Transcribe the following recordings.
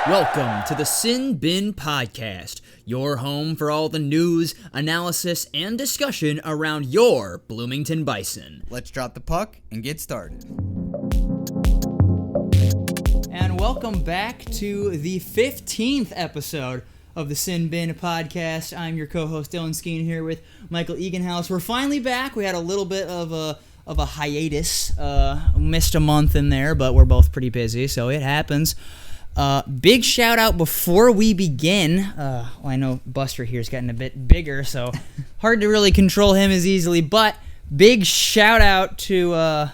Welcome to the Sin Bin Podcast, your home for all the news, analysis, and discussion around your Bloomington Bison. Let's drop the puck and get started. And welcome back to the 15th episode of the Sin Bin Podcast. I'm your co-host Dylan Skeen here with Michael Eganhouse. We're finally back. We had a little bit of a hiatus, missed a month in there, but we're both pretty busy, so it happens. Big shout out before we begin. I know Buster here's gotten a bit bigger, so hard to really control him as easily, but big shout out to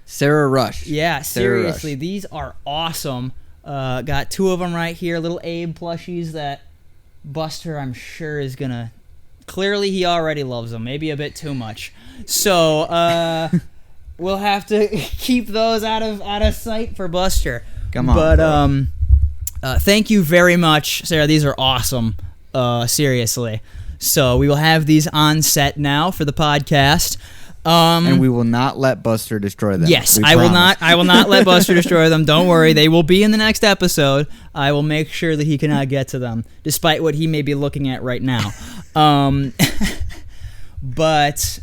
Sarah Rush. Yeah, Sarah seriously, Rush. These are awesome. Got two of them right here, little Abe plushies that Buster, I'm sure, is gonna. Clearly, he already loves them, maybe a bit too much. So we'll have to keep those out of sight for Buster. Come on, but thank you very much, Sarah. These are awesome. Seriously. So we will have these on set now for the podcast. And we will not let Buster destroy them. Yes, I will not let Buster destroy them. Don't worry. They will be in the next episode. I will make sure that he cannot get to them, despite what he may be looking at right now. But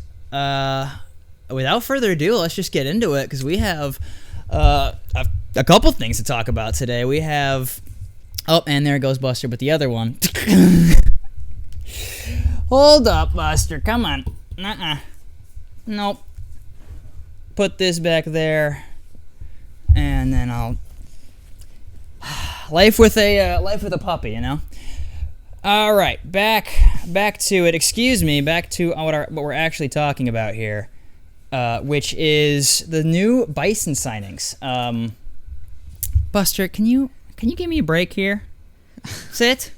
without further ado, let's just get into it, because we have a couple things to talk about today. We have... Oh, and there goes Buster, but the other one. Hold up, Buster. Come on. Nuh-uh. Nope. Put this back there, and then I'll life with a puppy, you know. All right, back to it. Excuse me, back to what we're actually talking about here, which is the new Bison signings. Buster, can you give me a break here? Sit.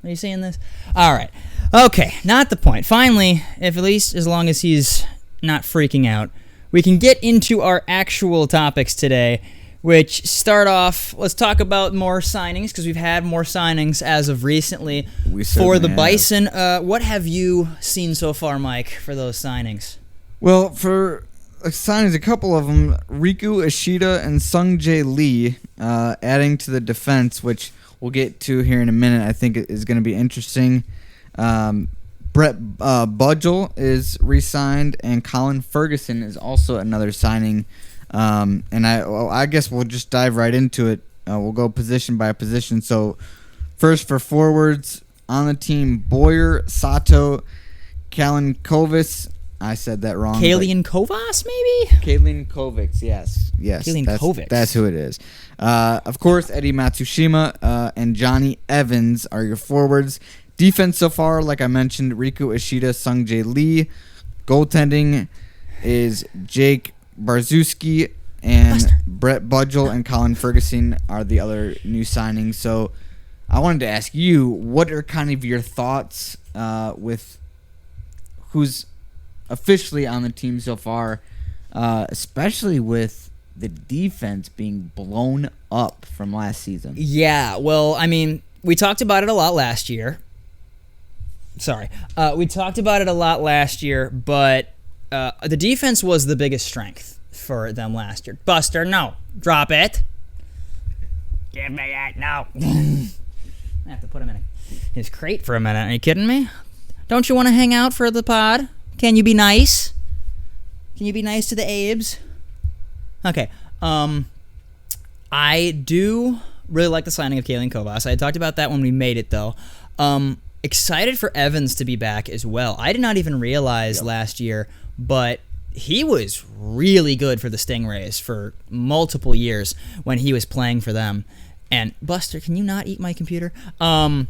Are you seeing this? All right. Okay, not the point. Finally, if at least as long as he's not freaking out, we can get into our actual topics today, which start off, let's talk about more signings, because we've had more signings as of recently for the Bison. What have you seen so far, Mike, for those signings? Well, for signings, a couple of them, Riku Ishida and Sung-Jae Lee, adding to the defense, which we'll get to here in a minute. I think it is going to be interesting. Brett Budgel is re-signed, and Colin Ferguson is also another signing. And I guess we'll just dive right into it. We'll go position by position. So first for forwards on the team, Boyer, Sato, Kalin Kovacs. I said that wrong. Kalin Kovacs, maybe? Kalin Kovacs, yes. Kalin Kovacs. That's who it is. Of course, Eddie Matsushima and Johnny Evans are your forwards. Defense so far, like I mentioned, Riku Ishida, Sung-Jae Lee. Goaltending is Jake Barzewski, and Brett Budgel and Colin Ferguson are the other new signings. So I wanted to ask you, what are kind of your thoughts with who's officially on the team so far, especially with the defense being blown up from last season? Yeah, well, I mean, we talked about it a lot last year. We talked about it a lot last year, but the defense was the biggest strength for them last year. Buster, no. Drop it. Give me it. No. I have to put him in his crate for a minute. Are you kidding me? Don't you want to hang out for the pod? Can you be nice? Can you be nice to the Abes? Okay. I do really like the signing of Kalin Kovacs. I had talked about that when we made it, though. Excited for Evans to be back as well. I did not even realize last year, but he was really good for the Stingrays for multiple years when he was playing for them. And Buster, can you not eat my computer? And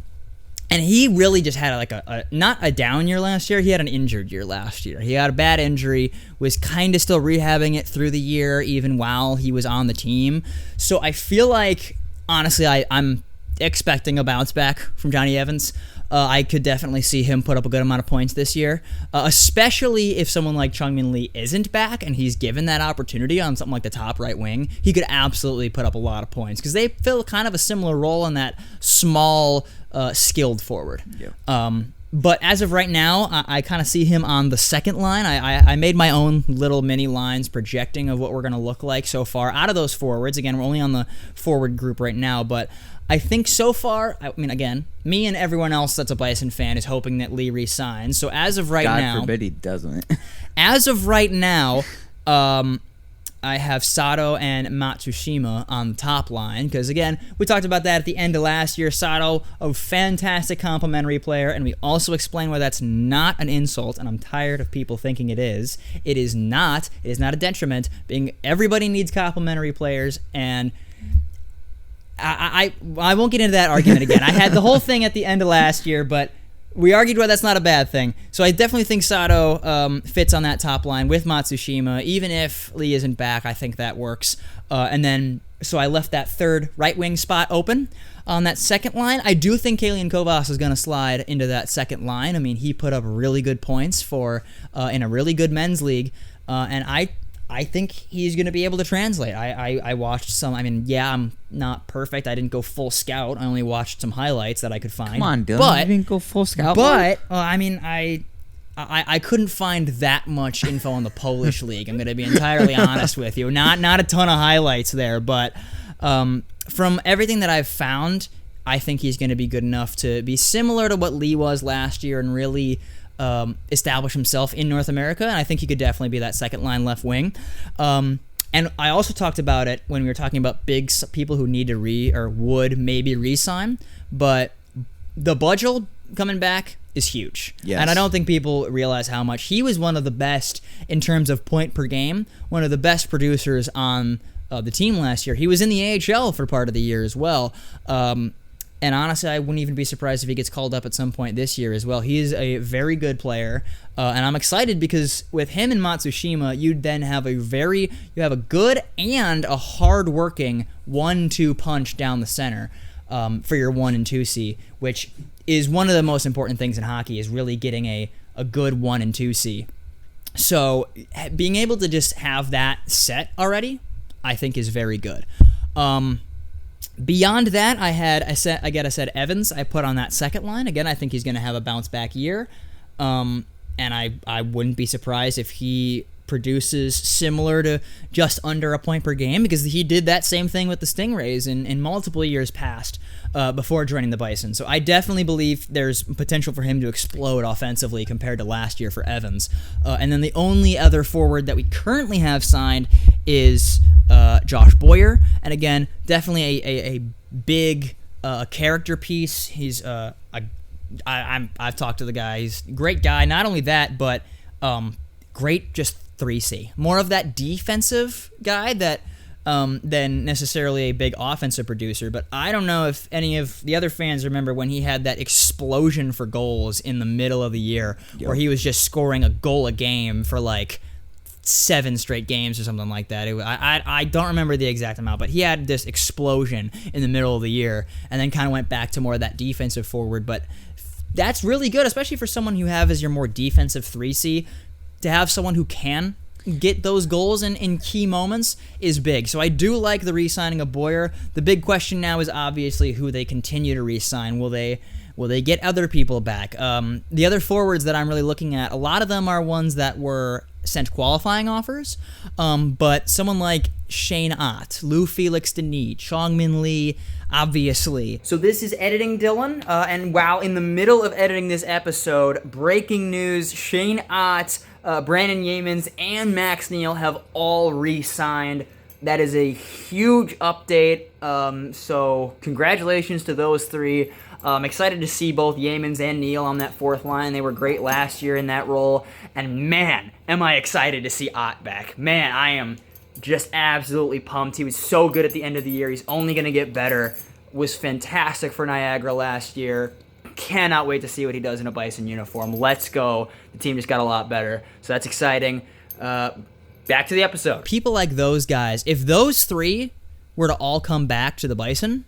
he really just had a not a down year last year. He had an injured year last year. He had a bad injury, was kind of still rehabbing it through the year, even while he was on the team. So I feel like, honestly, I'm expecting a bounce back from Johnny Evans. I could definitely see him put up a good amount of points this year, especially if someone like Chung-Min Lee isn't back and he's given that opportunity on something like the top right wing. He could absolutely put up a lot of points because they fill kind of a similar role in that small, skilled forward. Yeah. But as of right now, I kind of see him on the second line. I made my own little mini lines projecting of what we're going to look like so far out of those forwards. Again, we're only on the forward group right now, but I think so far, I mean, again, me and everyone else that's a Bison fan is hoping that Lee resigns. So as of right now... God forbid he doesn't. As of right now, I have Sato and Matsushima on the top line because, again, we talked about that at the end of last year. Sato, a fantastic complimentary player, and we also explained why that's not an insult, and I'm tired of people thinking it is. It is not. It is not a detriment. Everybody needs complimentary players, and I won't get into that argument again. I had the whole thing at the end of last year, but... we argued why that's not a bad thing. So I definitely think Sato fits on that top line with Matsushima. Even if Lee isn't back, I think that works. So I left that third right wing spot open. On that second line, I do think Kalian Kovas is going to slide into that second line. I mean, he put up really good points in a really good men's league. And I think he's going to be able to translate. I watched some. I mean, yeah, I'm not perfect. I didn't go full scout. I only watched some highlights that I could find. Come on, Dylan. You didn't go full scout. But I mean, I couldn't find that much info on the Polish league. I'm going to be entirely honest with you. Not a ton of highlights there, but from everything that I've found, I think he's going to be good enough to be similar to what Lee was last year and really establish himself in North America, and I think he could definitely be that second line left wing. And I also talked about it when we were talking about big people who need to would maybe re-sign, but the Budgel coming back is huge. Yes. And I don't think people realize how much he was one of the best in terms of point per game, one of the best producers on the team last year. He was in the AHL for part of the year as well. And honestly, I wouldn't even be surprised if he gets called up at some point this year as well. He is a very good player, and I'm excited because with him and Matsushima, you'd then have you have a good and a hard-working 1-2 punch down the center for your 1 and 2C, which is one of the most important things in hockey, is really getting a good 1 and 2C. So being able to just have that set already, I think is very good. Beyond that, I said Evans. I put on that second line. Again, I think he's going to have a bounce back year. And I wouldn't be surprised if he produces similar to just under a point per game, because he did that same thing with the Stingrays in multiple years past before joining the Bison. So I definitely believe there's potential for him to explode offensively compared to last year for Evans. And then the only other forward that we currently have signed is Josh Boyer. And again, definitely a big character piece. He's I've talked to the guy. He's a great guy. Not only that, but great just 3C. More of that defensive guy than necessarily a big offensive producer. But I don't know if any of the other fans remember when he had that explosion for goals in the middle of the year, where he was just scoring a goal a game for like 7 straight games or something like that. I don't remember the exact amount, but he had this explosion in the middle of the year and then kind of went back to more of that defensive forward. But that's really good, especially for someone you have as your more defensive 3C. To have someone who can get those goals in key moments is big. So I do like the re-signing of Boyer. The big question now is obviously who they continue to re-sign. Will they get other people back? The other forwards that I'm really looking at, a lot of them are ones that were sent qualifying offers, but someone like Shane Ott, Lou Felix Denis, Chongmin Lee, obviously. So this is editing Dylan, and while in the middle of editing this episode, breaking news, Shane Ott, Brandon Yeamans, and Max Neal have all re-signed. That is a huge update, so congratulations to those three. I'm excited to see both Yeamans and Neal on that fourth line. They were great last year in that role, and man, am I excited to see Ott back. Man, I am just absolutely pumped. He was so good at the end of the year. He's only going to get better. Was fantastic for Niagara last year. Cannot wait to see what he does in a Bison uniform. Let's go. The team just got a lot better, so that's exciting. Back to the episode. People like those guys, if those three were to all come back to the Bison,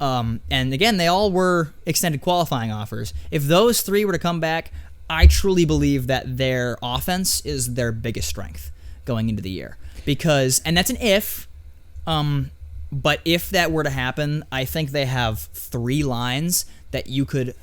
and again, they all were extended qualifying offers. If those three were to come back, I truly believe that their offense is their biggest strength going into the year. And that's an if, But if that were to happen, I think they have 3 lines that you could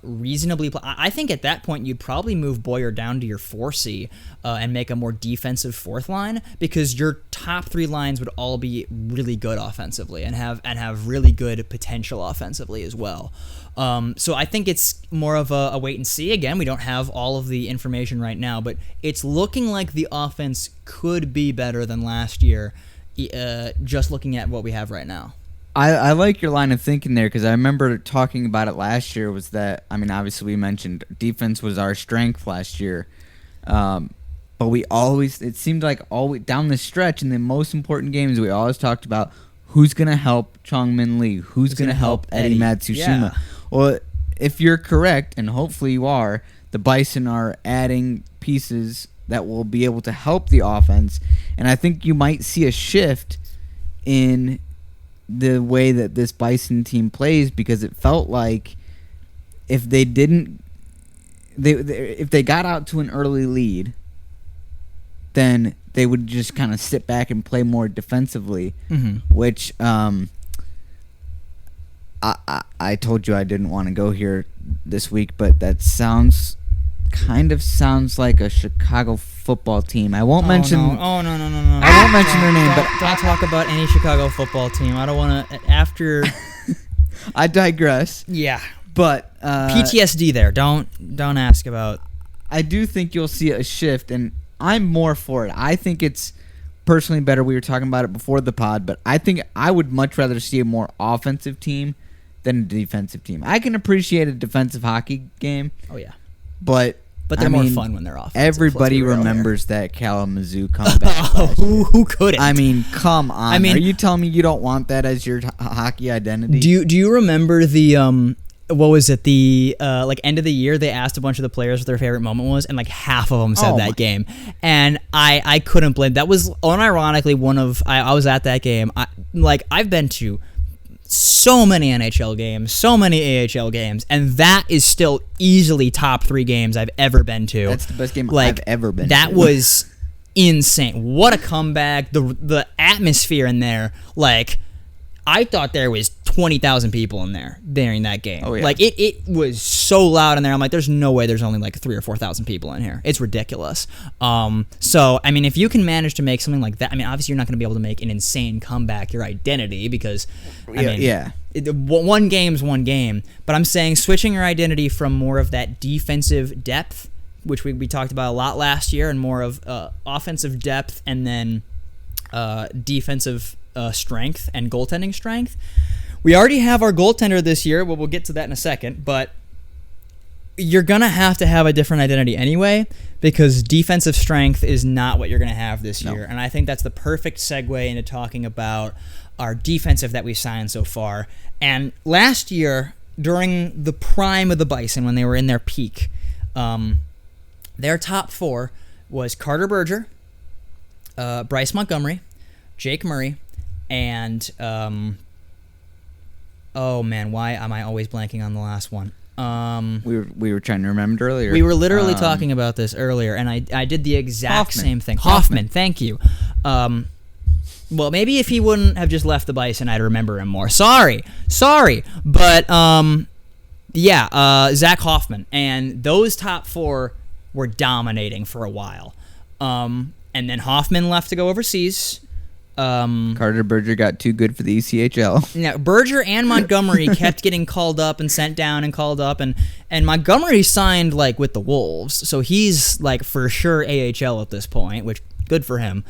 reasonably play. I think at that point you'd probably move Boyer down to your 4C and make a more defensive 4th line, because your top 3 lines would all be really good offensively and have really good potential offensively as well. So I think it's more of a wait and see. Again, we don't have all of the information right now, but it's looking like the offense could be better than last year, just looking at what we have right now. I like your line of thinking there, because I remember talking about it last year. Was that, I mean, obviously we mentioned defense was our strength last year, but it seemed like always down the stretch in the most important games, we always talked about who's going to help Chongmin Lee, who's going to help Eddie Matsushima. Yeah. Well, if you're correct, and hopefully you are, the Bison are adding pieces that will be able to help the offense, and I think you might see a shift in the way that this Bison team plays, because it felt like if they got out to an early lead, then they would just kind of sit back and play more defensively, which I told you I didn't want to go here this week, but that sounds like a Chicago football team. I won't mention. No. I won't mention their name, but don't talk about any Chicago football team. I don't want to. After I digress. Yeah, but PTSD there. Don't ask about. I do think you'll see a shift, and I'm more for it. I think it's personally better. We were talking about it before the pod, but I think I would much rather see a more offensive team than a defensive team. I can appreciate a defensive hockey game. Oh yeah. But they're more fun when they're offensive. Everybody remembers that Kalamazoo comeback. Who couldn't? I mean, come on. I mean, are you telling me you don't want that as your hockey identity? Do you remember the what was it, the like end of the year, they asked a bunch of the players what their favorite moment was, and like half of them said that game, and I couldn't blame. That was unironically one of I was at that game. I've been to so many NHL games, so many AHL games, and that is still easily top 3 games I've ever been to. That's the best game I've ever been to. That was insane. What a comeback. The atmosphere in there, I thought there was 20,000 people in there during that game. Oh, yeah. It was so loud in there. I'm like, there's no way there's only 3,000 or 4,000 people in here. It's ridiculous. So, I mean, if you can manage to make something like that, I mean, obviously you're not going to be able to make an insane comeback your identity, because, one game's one game. But I'm saying switching your identity from more of that defensive depth, which we talked about a lot last year, and more of offensive depth, and then defensive strength and goaltending strength. We already have our goaltender this year. Well, we'll get to that in a second, but you're going to have a different identity anyway, because defensive strength is not what you're going to have this year. And I think that's the perfect segue into talking about our defensive that we've signed so far. And last year, during the prime of the Bison, when they were in their peak, their top 4 was Carter Berger, Bryce Montgomery, Jake Murray, and oh man, why am I always blanking on the last one? We were trying to remember earlier. We were literally talking about this earlier, and I did the exact same thing. Hoffman, thank you. Well, maybe if he wouldn't have just left the Bison, I'd remember him more. Sorry, but Zach Hoffman, and those top 4 were dominating for a while, and then Hoffman left to go overseas. Carter Berger got too good for the ECHL. Yeah, Berger and Montgomery kept getting called up and sent down and called up, and Montgomery signed with the Wolves, so he's for sure AHL at this point, which good for him.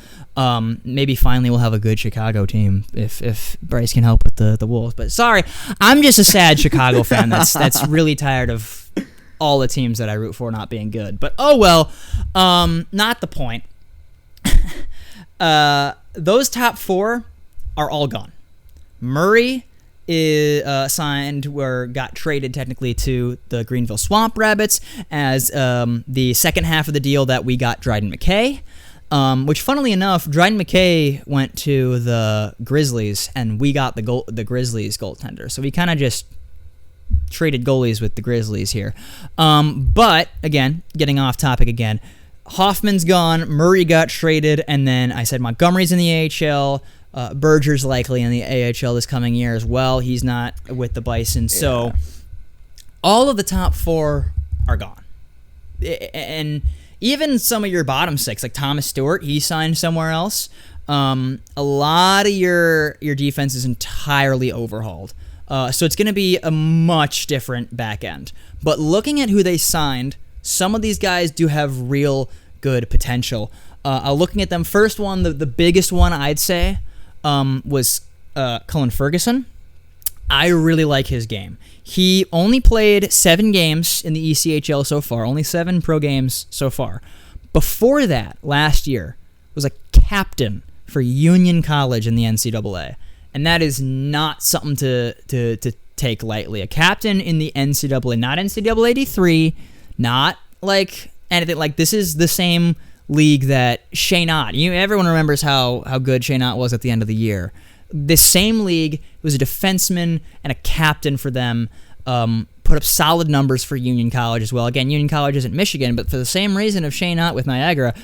Maybe finally we'll have a good Chicago team if Bryce can help with the Wolves. But sorry, I'm just a sad Chicago fan that's really tired of all the teams that I root for not being good. But oh well, not the point. Those top 4 are all gone. Murray is signed or got traded technically to the Greenville Swamp Rabbits as the second half of the deal that we got Dryden McKay, which funnily enough, Dryden McKay went to the Grizzlies and we got the Grizzlies goaltender. So we kind of just traded goalies with the Grizzlies here. But again, getting off topic again, Hoffman's gone, Murray got traded, and then I said Montgomery's in the AHL, Berger's likely in the AHL this coming year as well. He's not with the Bison. So all of the top 4 are gone. And even some of your bottom 6, like Thomas Stewart, he signed somewhere else. A lot of your defense is entirely overhauled. So it's going to be a much different back end. But looking at who they signed, some of these guys do have real good potential. Looking at them, first one, the biggest one I'd say was Cullen Ferguson. I really like his game. He only played 7 games in the ECHL so far, only 7 pro games so far. Before that, last year, was a captain for Union College in the NCAA. And that is not something to take lightly. A captain in the NCAA, not NCAA D3, not like anything. Like, this is the same league that Shane Ott. Everyone remembers how good Shane Ott was at the end of the year. This same league was a defenseman and a captain for them. Put up solid numbers for Union College as well. Again, Union College isn't Michigan, but for the same reason of Shane Ott with Niagara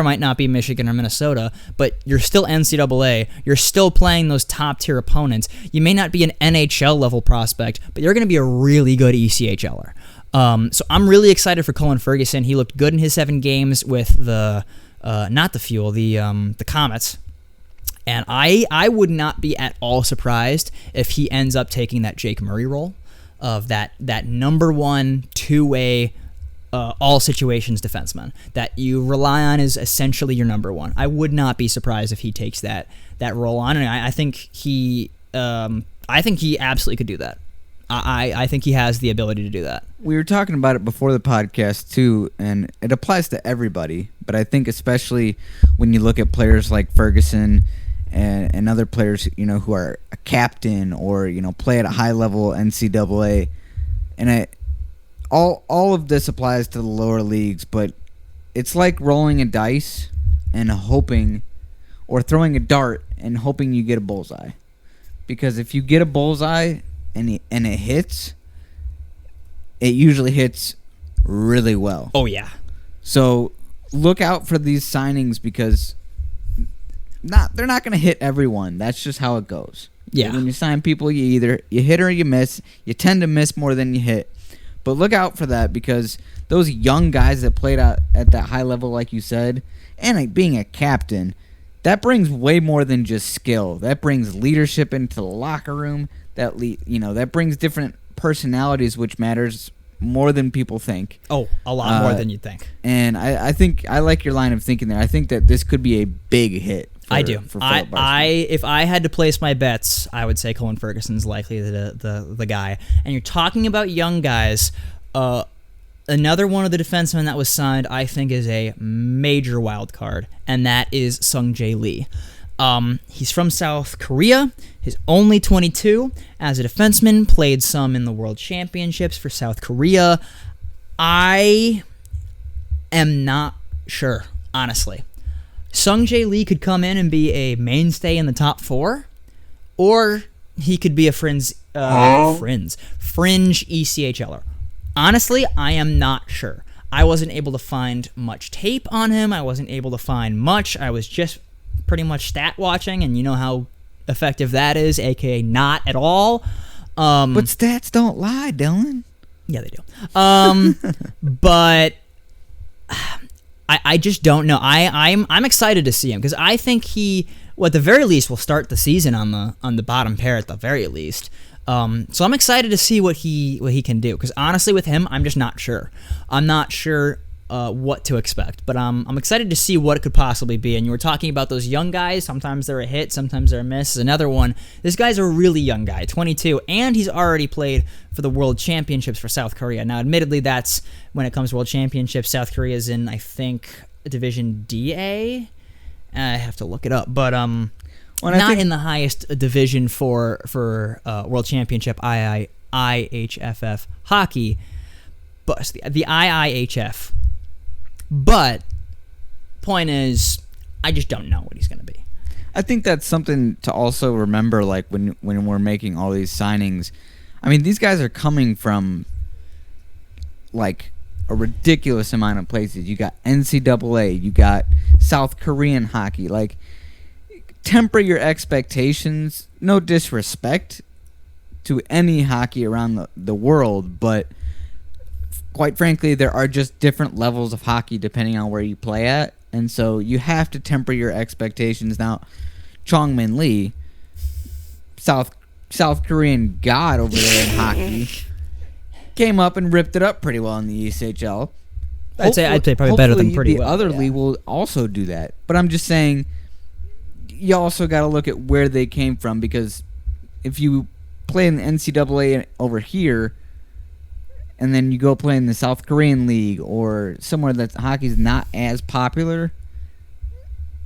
might not be Michigan or Minnesota, but you're still NCAA. You're still playing those top-tier opponents. You may not be an NHL-level prospect, but you're going to be a really good ECHLer. So I'm really excited for Cullen Ferguson. He looked good in his 7 games with the Comets. And I would not be at all surprised if he ends up taking that Jake Murray role of that number 1 two-way all situations defenseman that you rely on is essentially your number 1. I would not be surprised if he takes that role on, and I think he absolutely could do that. I think he has the ability to do that. We were talking about it before the podcast too, and it applies to everybody, but I think especially when you look at players like Ferguson and other players, who are a captain or, play at a high level NCAA. And all of this applies to the lower leagues, but it's like rolling a dice and hoping, or throwing a dart and hoping you get a bullseye. Because if you get a bullseye and it hits, it usually hits really well. Oh, yeah. So look out for these signings because they're not going to hit everyone. That's just how it goes. Yeah. When you sign people, you hit or you miss. You tend to miss more than you hit. But look out for that because those young guys that played out at that high level, like you said, and being a captain, that brings way more than just skill. That brings leadership into the locker room. That brings different personalities, which matters more than people think. Oh, a lot more than you think. And I think I like your line of thinking there. I think that this could be a big hit. I do. If I had to place my bets, I would say Cullen Ferguson's likely the guy. And you're talking about young guys. Another one of the defensemen that was signed, I think, is a major wild card, and that is Sung-Jae Lee. He's from South Korea. He's only 22. As a defenseman, played some in the World Championships for South Korea. I am not sure, honestly. Sung-Jae Lee could come in and be a mainstay in the top 4, or he could be a fringe ECHLer. Honestly, I am not sure. I wasn't able to find much tape on him. I wasn't able to find much. I was just pretty much stat watching, and you know how effective that is, aka not at all. But stats don't lie, Dylan. Yeah, they do. But I just don't know. I'm excited to see him because I think he, at the very least, will start the season on the bottom pair at the very least. So I'm excited to see what he can do because honestly, with him, I'm just not sure. I'm not sure what to expect, but I'm excited to see what it could possibly be. And you were talking about those young guys. Sometimes they're a hit, sometimes they're a miss. Another one. This guy's a really young guy, 22, and he's already played for the World Championships for South Korea. Now, admittedly, that's when it comes to World Championships. South Korea is in, I think, Division DA. I have to look it up, but not in the highest division for World Championship IHFF hockey, but the IIHF. But point is, I just don't know what he's going to be. I think that's something to also remember, like when we're making all these signings. I mean, these guys are coming from like a ridiculous amount of places. You got NCAA, you got South Korean hockey. Like, temper your expectations. No disrespect to any hockey around the world, but quite frankly, there are just different levels of hockey depending on where you play at, and so you have to temper your expectations. Now, Chong-Min Lee, South Korean god over there in hockey, came up and ripped it up pretty well in the ECHL. I'd say probably better than pretty well. The other league will also do that, but I'm just saying, you also got to look at where they came from, because if you play in the NCAA over here, and then you go play in the South Korean League or somewhere that hockey's not as popular,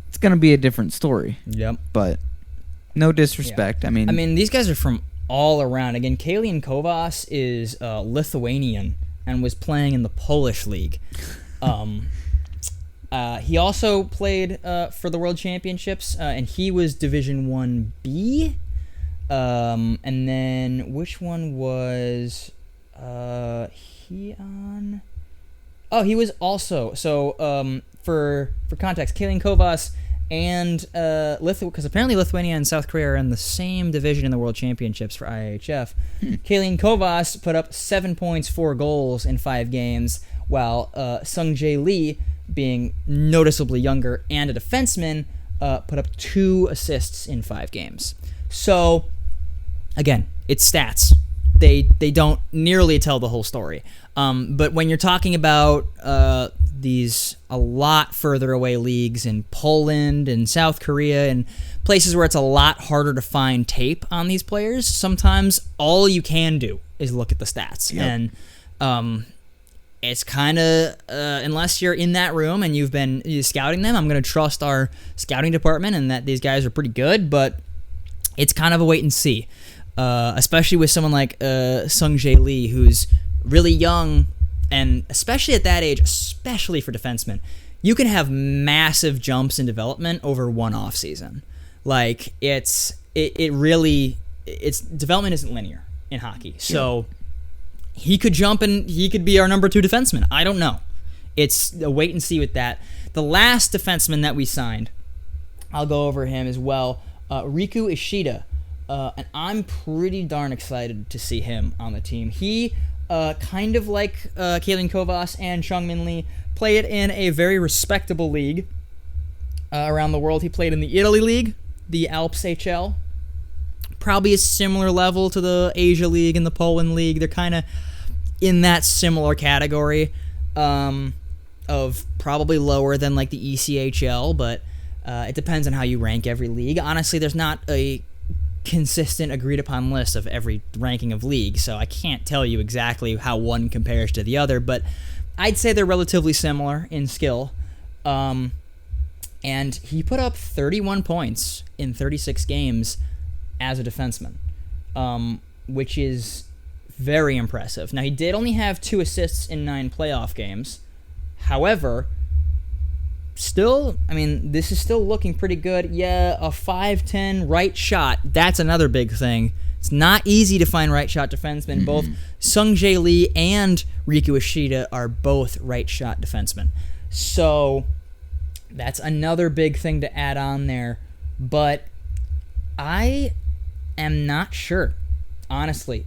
it's going to be a different story. Yep. But no disrespect. Yeah. I mean, these guys are from all around. Again, Kalian Kovas is Lithuanian and was playing in the Polish League. He also played for the World Championships, and he was Division 1B. And then which one was... he on? Oh, he was also for context, Kalian Kovas and because apparently Lithuania and South Korea are in the same division in the World Championships for IHF. Kalian Kovas put up 7 points, 4 goals in 5 games, while Sung-Jae Lee, being noticeably younger and a defenseman, put up 2 assists in 5 games. So, again, it's stats. They don't nearly tell the whole story. But when you're talking about these a lot further away leagues in Poland and South Korea and places where it's a lot harder to find tape on these players, sometimes all you can do is look at the stats. Yep. And it's kind of, unless you're in that room and you've been scouting them, I'm going to trust our scouting department and that these guys are pretty good, but it's kind of a wait and see. Especially with someone like Sung-Jae Lee, who's really young, and especially at that age, especially for defensemen, you can have massive jumps in development over one off season. Like it's development isn't linear in hockey, so he could jump and he could be our number 2 defenseman. I don't know. It's a wait and see with that. The last defenseman that we signed, I'll go over him as well. Riku Ishida. And I'm pretty darn excited to see him on the team. He, kind of like Kalian Kovas and Chong-Min Lee, played in a very respectable league around the world. He played in the Italy League, the Alps HL. Probably a similar level to the Asia League and the Poland League. They're kind of in that similar category of probably lower than like the ECHL, but it depends on how you rank every league. Honestly, there's not a consistent agreed upon list of every ranking of league, so I can't tell you exactly how one compares to the other, but I'd say they're relatively similar in skill. And he put up 31 points in 36 games as a defenseman, which is very impressive. Now, he did only have 2 assists in 9 playoff games. However, still, I mean, this is still looking pretty good. Yeah, a 5'10" right shot, that's another big thing. It's not easy to find right shot defensemen. Mm-hmm. Both Sung-Jae Lee and Riku Ishida are both right shot defensemen. So that's another big thing to add on there. But I am not sure, honestly.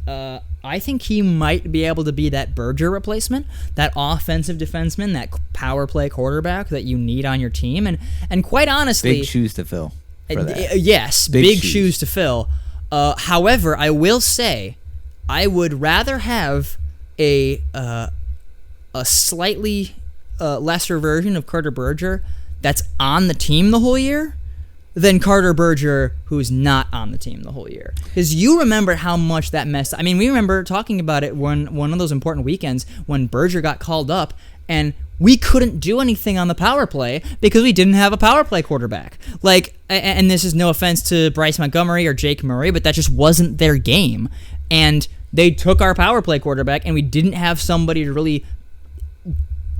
I think he might be able to be that Berger replacement, that offensive defenseman, that power play quarterback that you need on your team. And quite honestly... Big shoes to fill for that. Yes, big shoes to fill. However, I will say I would rather have a slightly lesser version of Carter Berger that's on the team the whole year than Carter Berger, who's not on the team the whole year. Because you remember how much that messed up. I mean, we remember talking about it one of those important weekends when Berger got called up, and we couldn't do anything on the power play because we didn't have a power play quarterback. Like, and this is no offense to Bryce Montgomery or Jake Murray, but that just wasn't their game. And they took our power play quarterback, and we didn't have somebody to really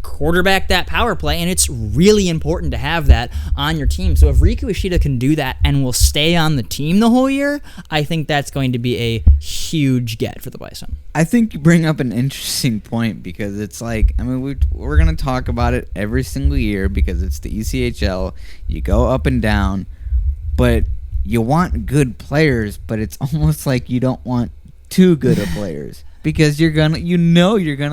quarterback that power play, and it's really important to have that on your team. So if Riku Ishida can do that and will stay on the team the whole year, I think that's going to be a huge get for the Bison. I think you bring up an interesting point because it's like, I mean, we're going to talk about it every single year because it's the ECHL. You go up and down, but you want good players, but it's almost like you don't want too good of players because you're gonna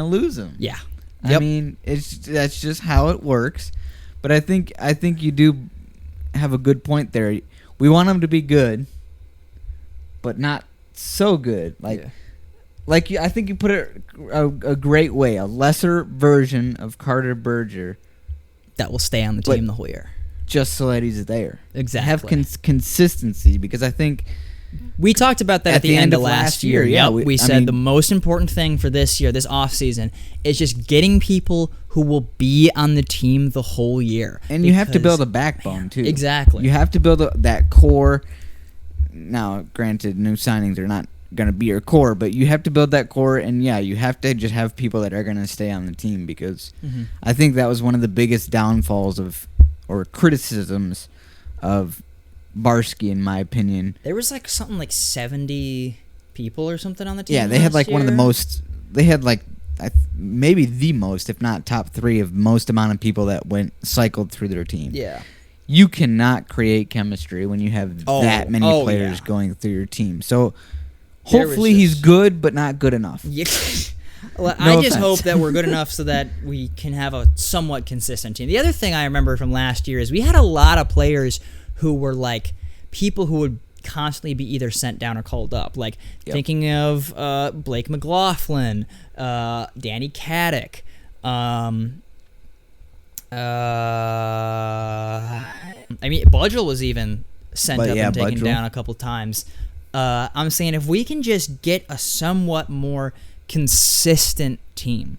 lose them. Yeah. Yep. I mean, that's just how it works. But I think you do have a good point there. We want them to be good, but not so good. I think you put it a great way. A lesser version of Carter Berger that will stay on the team the whole year, just so that he's there. Exactly. Have consistency, because I think we talked about that at the end of last year. Yeah, we said the most important thing for this year, this offseason, is just getting people who will be on the team the whole year. And you have to build a backbone, too. Exactly. You have to build that core. Now, granted, new signings are not going to be your core, but you have to build that core, and you have to just have people that are going to stay on the team, because I think that was one of the biggest downfalls or criticisms of Barsky, in my opinion. There was something like 70 people or something on the team. Yeah, they had one of the most. They had maybe the most, if not top 3 of most amount of people that cycled through their team. Yeah, you cannot create chemistry when you have that many players going through your team. So hopefully he's good, but not good enough. Yeah. Well, I just hope that we're good enough so that we can have a somewhat consistent team. The other thing I remember from last year is we had a lot of players who were people who would constantly be either sent down or called up. Thinking of Blake McLaughlin, Danny Caddick. Budgell was even sent up and taken down a couple times. I'm saying if we can just get a somewhat more consistent team,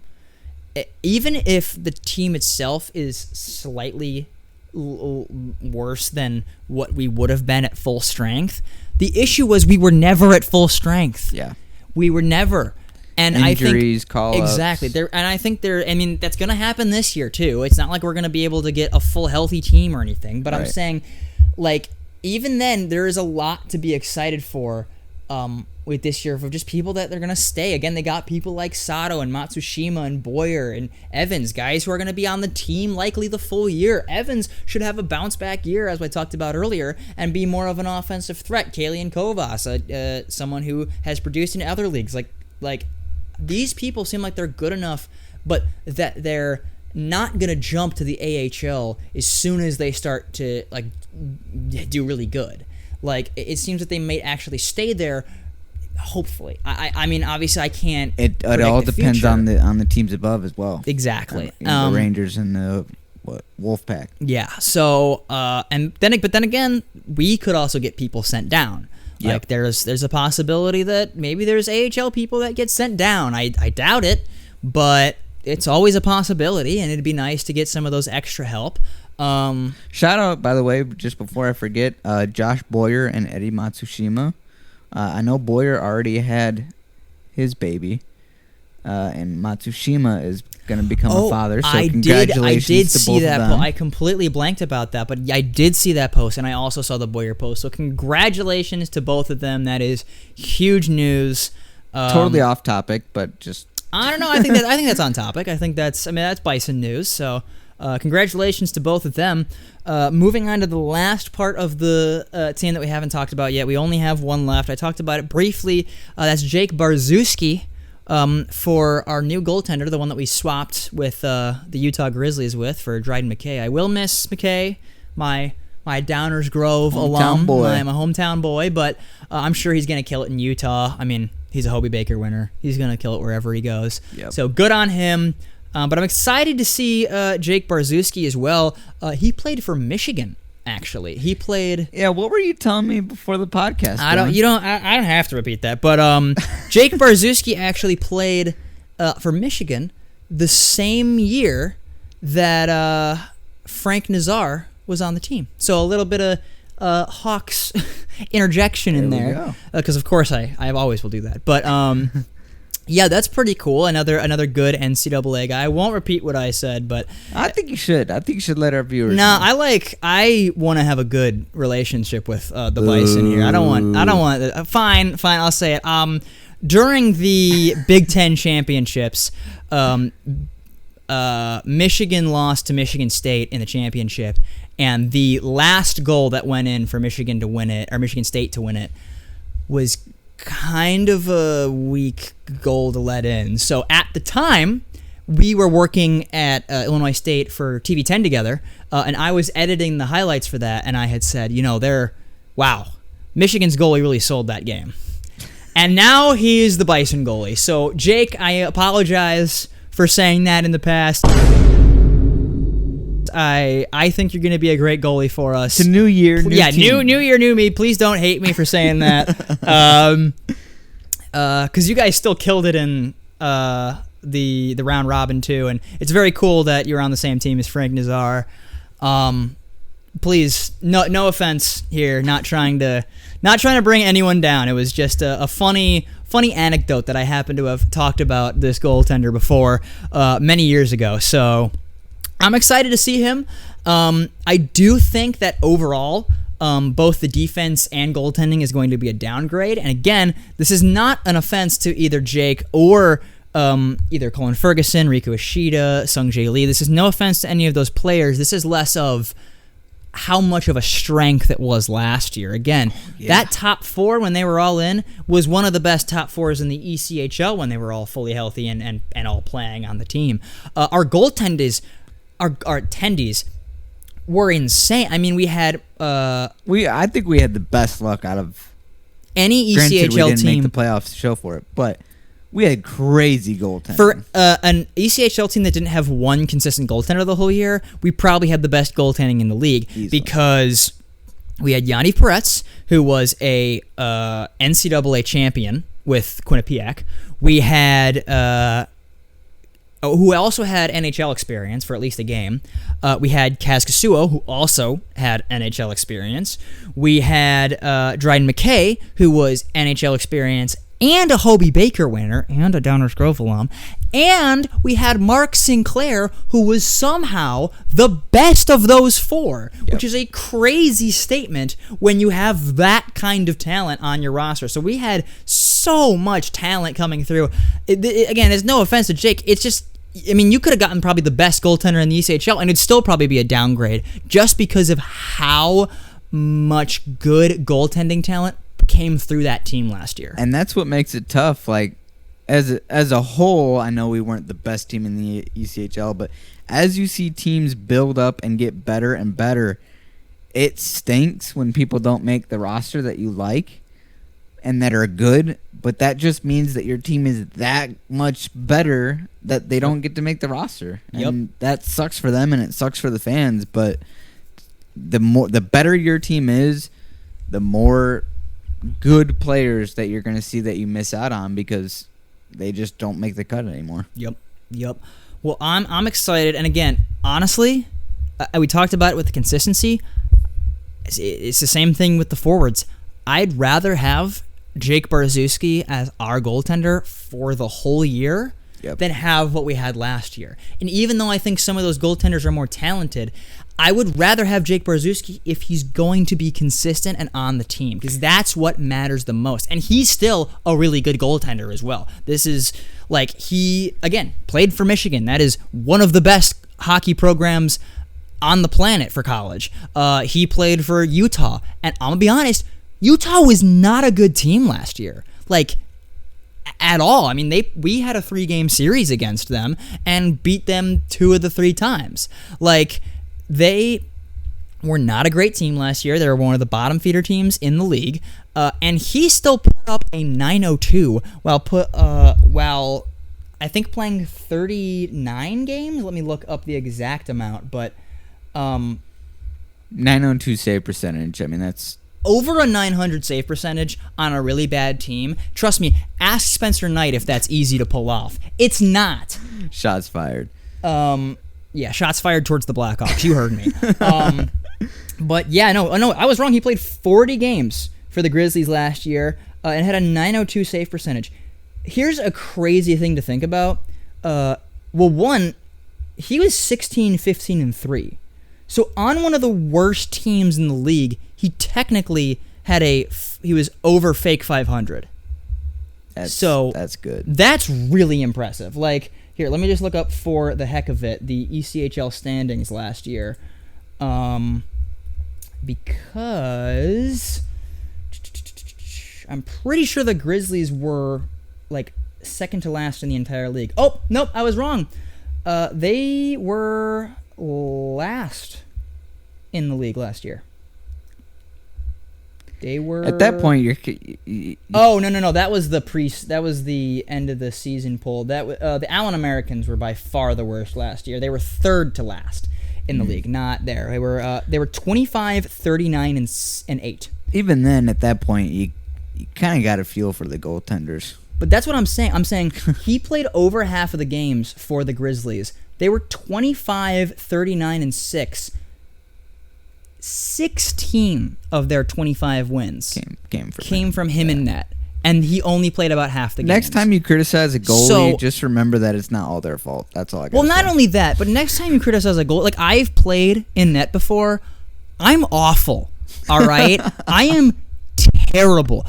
even if the team itself is slightly worse than what we would have been at full strength. The issue was we were never at full strength. Yeah, we were never. And injuries, call-ups. Exactly. And I think that's going to happen this year too. It's not like we're going to be able to get a full healthy team or anything. But I'm saying, even then, there is a lot to be excited for. With this year of just people that they're going to stay. Again, they got people like Sato and Matsushima and Boyer and Evans, guys who are going to be on the team likely the full year. Evans should have a bounce-back year, as I talked about earlier, and be more of an offensive threat. Kalian Kovas, someone who has produced in other leagues. These people seem like they're good enough, but that they're not going to jump to the AHL as soon as they start to do really good. It seems that they may actually stay there. Hopefully, I mean, obviously, I can't. It all depends on the teams above as well. Exactly, the Rangers and the Wolfpack. Yeah. So, but then again, we could also get people sent down. Yep. There's a possibility that maybe there's AHL people that get sent down. I doubt it, but it's always a possibility, and it'd be nice to get some of those extra help. Shout out, by the way, just before I forget, Josh Boyer and Eddie Matsushima. I know Boyer already had his baby, and Matsushima is going to become a father. So congratulations to both of them. I completely blanked about that, but I did see that post, and I also saw the Boyer post. So congratulations to both of them. That is huge news. Totally off topic, but just I don't know. I think that's on topic. I think that's Bison news. So. Congratulations to both of them. Moving on to the last part of the team that we haven't talked about yet. We only have one left. I talked about it briefly. That's Jake Barzuski for our new goaltender, the one that we swapped with the Utah Grizzlies for Dryden McKay. I will miss McKay, my Downers Grove alum, my hometown boy, but I'm sure he's going to kill it in Utah. I mean, he's a Hobie Baker winner. He's going to kill it wherever he goes. Yep. So good on him. But I'm excited to see Jake Barzuski as well. He played for Michigan, actually. He played. Yeah, what were you telling me before the podcast? I don't have to repeat that. But Jake Barzuski actually played for Michigan the same year that Frank Nazar was on the team. So a little bit of Hawks interjection in there, because of course I always will do that. But yeah, that's pretty cool. Another good NCAA guy. I won't repeat what I said, but I think you should. I think you should let our viewers know. I want to have a good relationship with the Bison here. I don't want. Fine. I'll say it. During the Big Ten championships, Michigan lost to Michigan State in the championship, and the last goal that went in for Michigan to win it, or Michigan State to win it, was kind of a weak goal to let in. So at the time, we were working at Illinois State for TV10 together, and I was editing the highlights for that, and I had said, wow, Michigan's goalie really sold that game. And now he's the Bison goalie. So, Jake, I apologize for saying that in the past. I think you're going to be a great goalie for us. It's a new year, new team. New year, new me. Please don't hate me for saying that. Because you guys still killed it in the round robin too, and it's very cool that you're on the same team as Frank Nazar. Please, no offense here. Not trying to bring anyone down. It was just a funny anecdote that I happen to have talked about this goaltender before many years ago. So I'm excited to see him. I do think that overall, both the defense and goaltending is going to be a downgrade. And again, this is not an offense to either Jake or either Colin Ferguson, Riku Ishida, Sung-Jae Lee. This is no offense to any of those players. This is less of how much of a strength it was last year. Again, that top four when they were all in was one of the best top fours in the ECHL when they were all fully healthy and all playing on the team. Our goaltenders, our attendees were insane. I mean, we had I think we had the best luck out of any ECHL granted, we didn't team. make the playoffs to show for it, but we had crazy goaltending. For an ECHL team that didn't have one consistent goaltender the whole year, we probably had the best goaltending in the league. Easily. Because we had Yaniv Peretz, who was a NCAA champion with Quinnipiac. We had who also had NHL experience for at least a game. We had Kaz Kasuo, who also had NHL experience. We had Dryden McKay, who was NHL experience and a Hobie Baker winner, and a Downers Grove alum. And we had Mark Sinclair, who was somehow the best of those four, which is a crazy statement when you have that kind of talent on your roster. So we had so much talent coming through. Again, there's no offense to Jake. It's just, I mean, you could have gotten probably the best goaltender in the ECHL, and it'd still probably be a downgrade just because of how much good goaltending talent came through that team last year. And that's what makes it tough. Like, as a whole, I know we weren't the best team in the ECHL, but as you see teams build up and get better and better, it stinks when people don't make the roster that you like and that are good, but that just means that your team is that much better that they don't get to make the roster. And that sucks for them and it sucks for the fans, but the better your team is, the more good players that you're going to see that you miss out on because they just don't make the cut anymore. Yep. Well, I'm excited, and again, honestly, we talked about it with the consistency. It's the same thing with the forwards. I'd rather have Jake Baraszewski as our goaltender for the whole year than have what we had last year. And even though I think some of those goaltenders are more talented, I would rather have Jake Baraszewski if he's going to be consistent and on the team, because that's what matters the most. And he's still a really good goaltender as well. This is like, he, again, played for Michigan. That is one of the best hockey programs on the planet for college. He played for Utah. And I'm going to be honest, Utah was not a good team last year. Like, at all. I mean, we had a 3-game series against them and beat them 2 of the 3 times. Like, they were not a great team last year. They were one of the bottom feeder teams in the league, and he still put up a .902 while I think playing 39 games. Let me look up the exact amount, but .902 save percentage. I mean, that's over a 900 save percentage on a really bad team. Trust me, ask Spencer Knight if that's easy to pull off. It's not. Shots fired. Yeah, shots fired towards the Blackhawks. You heard me. But yeah, no, I was wrong. He played 40 games for the Grizzlies last year and had a .902 save percentage. Here's a crazy thing to think about. One, he was 16, 15, and 3. So on one of the worst teams in the league, he technically he was over fake 500. That's good. That's really impressive. Like, Here, let me just look up for the heck of it the ECHL standings last year. Because I'm pretty sure the Grizzlies were like second to last in the entire league. Oh, nope, I was wrong. They were last in the league last year. They were at that point. Oh no! That was the end of the season poll. The Allen Americans were by far the worst last year. They were third to last in the league. Not there. They were 25, 39, and 8. Even then, at that point, you kind of got a feel for the goaltenders. But that's what I'm saying. I'm saying he played over half of the games for the Grizzlies. They were 25, 39, and 6. 16 of their 25 wins came from him in net, and he only played about half the games. Next time you criticize a goalie, just remember that it's not all their fault. That's all I got. Well, not only that, but next time you criticize a goalie, like I've played in net before, I'm awful. All right, I am terrible.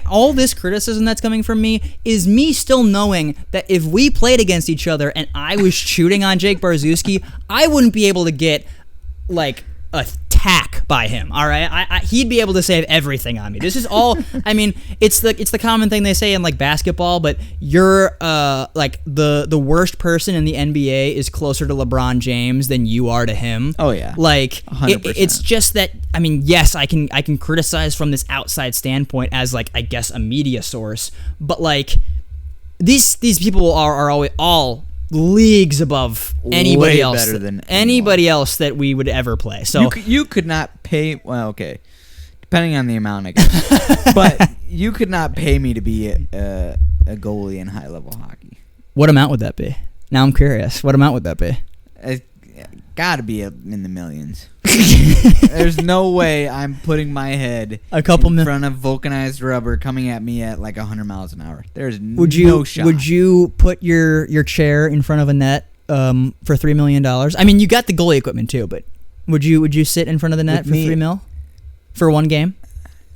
All this criticism that's coming from me is me still knowing that if we played against each other and I was shooting on Jake Barszewski, I wouldn't be able to get like a tack by him. All right, he'd be able to save everything on me. This is all. I mean, it's the common thing they say in like basketball, but you're like the worst person in the NBA is closer to LeBron James than you are to him. Oh yeah, like it's just that. I mean, yes, I can criticize from this outside standpoint as like I guess a media source, but like these people are always all leagues above anybody else, better than anybody else that we would ever play. So you could not pay. Well, okay, depending on the amount, I guess. But you could not pay me to be a goalie in high level hockey. What amount would that be? Now I'm curious. What amount would that be? It's got to be in the millions. There's no way I'm putting my head in front of vulcanized rubber coming at me at like 100 miles an hour. There's no shot. Would you put your chair in front of a net for $3 million? I mean, you got the goalie equipment too, but would you sit in front of the net for $3 million for one game?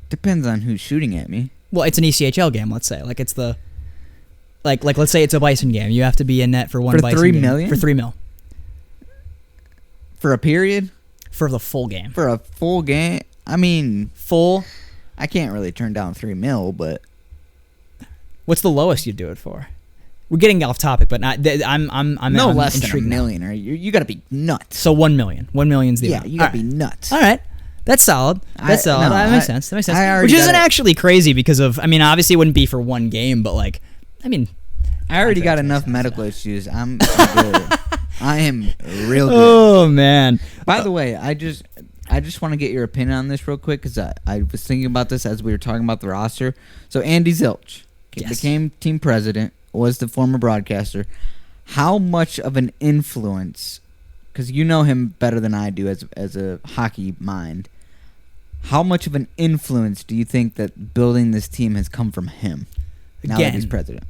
Depends on who's shooting at me. Well, it's an ECHL game. Let's say like it's the like let's say it's a Bison game. You have to be in net for one Bison game. $3 million? For $3 million. For a period? For the full game. For a full game? I mean, full. I can't really turn down $3 million, but what's the lowest you'd do it for? We're getting off topic, but I'm no less than $1 million. Or you got to be nuts. So $1 million. $1 million's the amount. You got to be nuts. All right. That's solid. That makes sense. Which isn't actually crazy because of, I mean, obviously it wouldn't be for one game, but like, I mean, I already got enough medical issues. I'm good. I am real good. Oh man! By the way, I just want to get your opinion on this real quick because I was thinking about this as we were talking about the roster. So Andy Zilch became team president, was the former broadcaster. How much of an influence? Because you know him better than I do as a hockey mind. How much of an influence do you think that building this team has come from him now that he's president?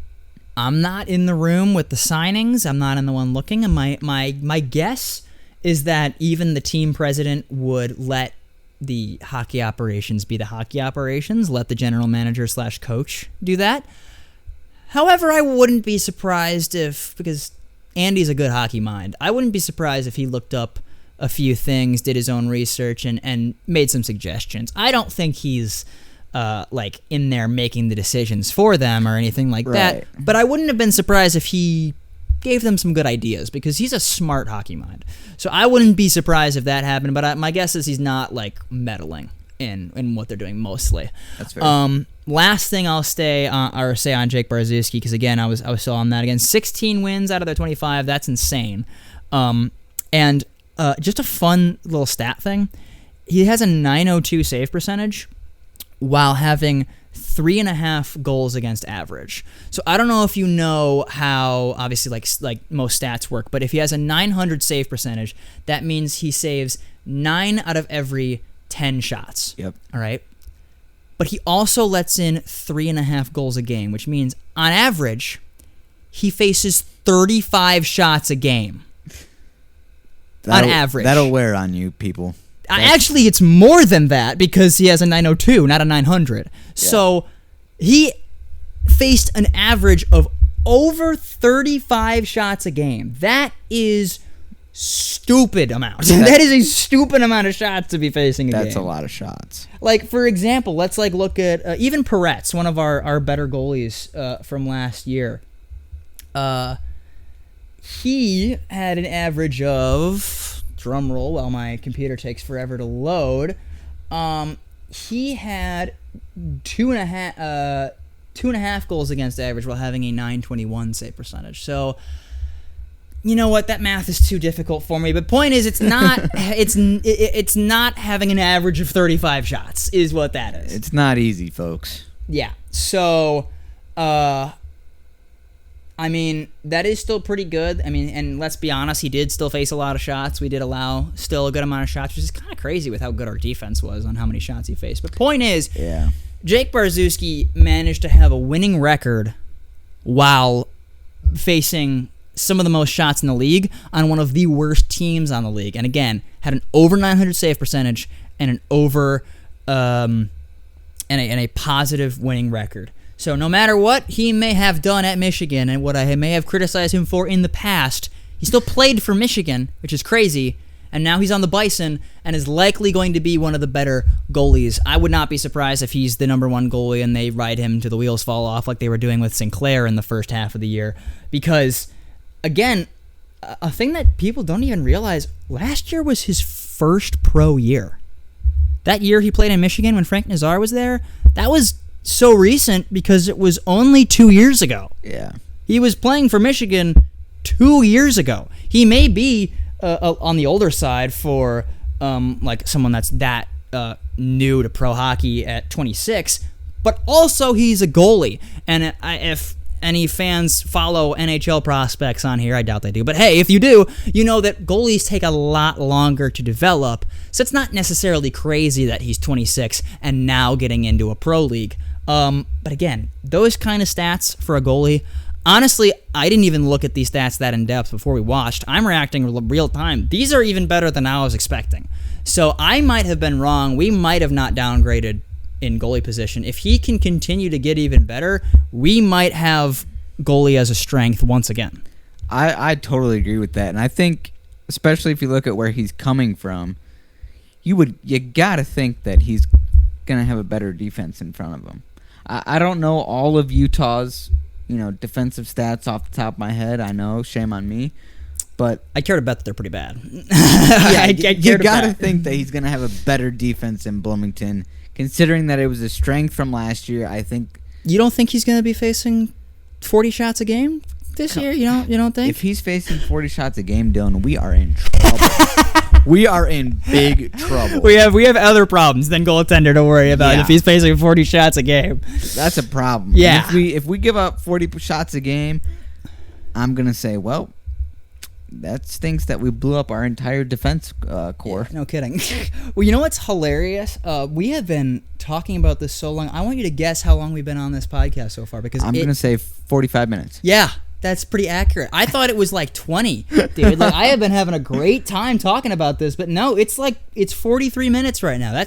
I'm not in the room with the signings. I'm not in the one looking. And my guess is that even the team president would let the hockey operations be the hockey operations, let the general manager / coach do that. However, I wouldn't be surprised because Andy's a good hockey mind, I wouldn't be surprised if he looked up a few things, did his own research, and made some suggestions. I don't think he's like in there making the decisions for them or anything like that. But I wouldn't have been surprised if he gave them some good ideas because he's a smart hockey mind. So I wouldn't be surprised if that happened. But my guess is he's not like meddling in what they're doing mostly. That's fair. Last thing I'll say on Jake Barszewski because again I was still on that again. 16 wins out of their 25. That's insane. And just a fun little stat thing. He has a .902 save percentage while having 3.5 goals against average. So I don't know if you know how obviously like most stats work, but if he has a .900 save percentage, that means he saves 9 out of every 10 shots. Yep. All right. But he also lets in 3.5 goals a game, which means on average, he faces 35 shots a game. On average. That'll wear on you, people. Actually, it's more than that because he has a .902, not a .900. Yeah. So he faced an average of over 35 shots a game. That is stupid amount. That is a stupid amount of shots to be facing a game. That's a lot of shots. Like, for example, let's like look at even Peretz, one of our better goalies from last year. He had an average of, drum roll while my computer takes forever to load, he had 2.5 goals against average while having a .921 save percentage. So, you know what? That math is too difficult for me. But point is, it's not it's not having an average of 35 shots is what that is. It's not easy, folks. Yeah. So, I mean, that is still pretty good. I mean, and let's be honest, he did still face a lot of shots. We did allow still a good amount of shots, which is kind of crazy with how good our defense was on how many shots he faced. But point is, Jake Barzewski managed to have a winning record while facing some of the most shots in the league on one of the worst teams on the league. And again, had an over 900 save percentage and an over and a positive winning record. So no matter what he may have done at Michigan and what I may have criticized him for in the past, he still played for Michigan, which is crazy, and now he's on the Bison and is likely going to be one of the better goalies. I would not be surprised if he's the number one goalie and they ride him till the wheels fall off like they were doing with Sinclair in the first half of the year. Because, again, a thing that people don't even realize, last year was his first pro year. That year he played in Michigan when Frank Nazar was there, that was so recent because it was only 2 years ago. Yeah. He was playing for Michigan 2 years ago. He may be on the older side for like someone that's that new to pro hockey at 26, but also he's a goalie. And if any fans follow NHL prospects on here, I doubt they do, but hey, if you do, you know that goalies take a lot longer to develop, so it's not necessarily crazy that he's 26 and now getting into a pro league. But again, those kind of stats for a goalie, honestly, I didn't even look at these stats that in depth before we watched. I'm reacting real time. These are even better than I was expecting. So I might have been wrong. We might have not downgraded in goalie position. If he can continue to get even better, we might have goalie as a strength once again. I totally agree with that. And I think, especially if you look at where he's coming from, you got to think that he's going to have a better defense in front of him. I don't know all of Utah's, defensive stats off the top of my head. I know, shame on me, but I care to bet that they're pretty bad. You got to think that he's going to have a better defense in Bloomington, considering that it was a strength from last year. I think. You don't think he's going to be facing 40 shots a game this year? You don't think? If he's facing 40 shots a game, Dylan, we are in trouble. We are in big trouble. We have other problems than goaltender to worry about if he's facing 40 shots a game. That's a problem. Yeah. And if we give up 40 shots a game, I'm going to say, well, that stinks that we blew up our entire defense core. Yeah, no kidding. Well, you know what's hilarious? We have been talking about this so long. I want you to guess how long we've been on this podcast so far. Because I'm going to say 45 minutes. Yeah. That's pretty accurate. I thought it was like 20, dude. Like, I have been having a great time talking about this, but no, it's 43 minutes right now.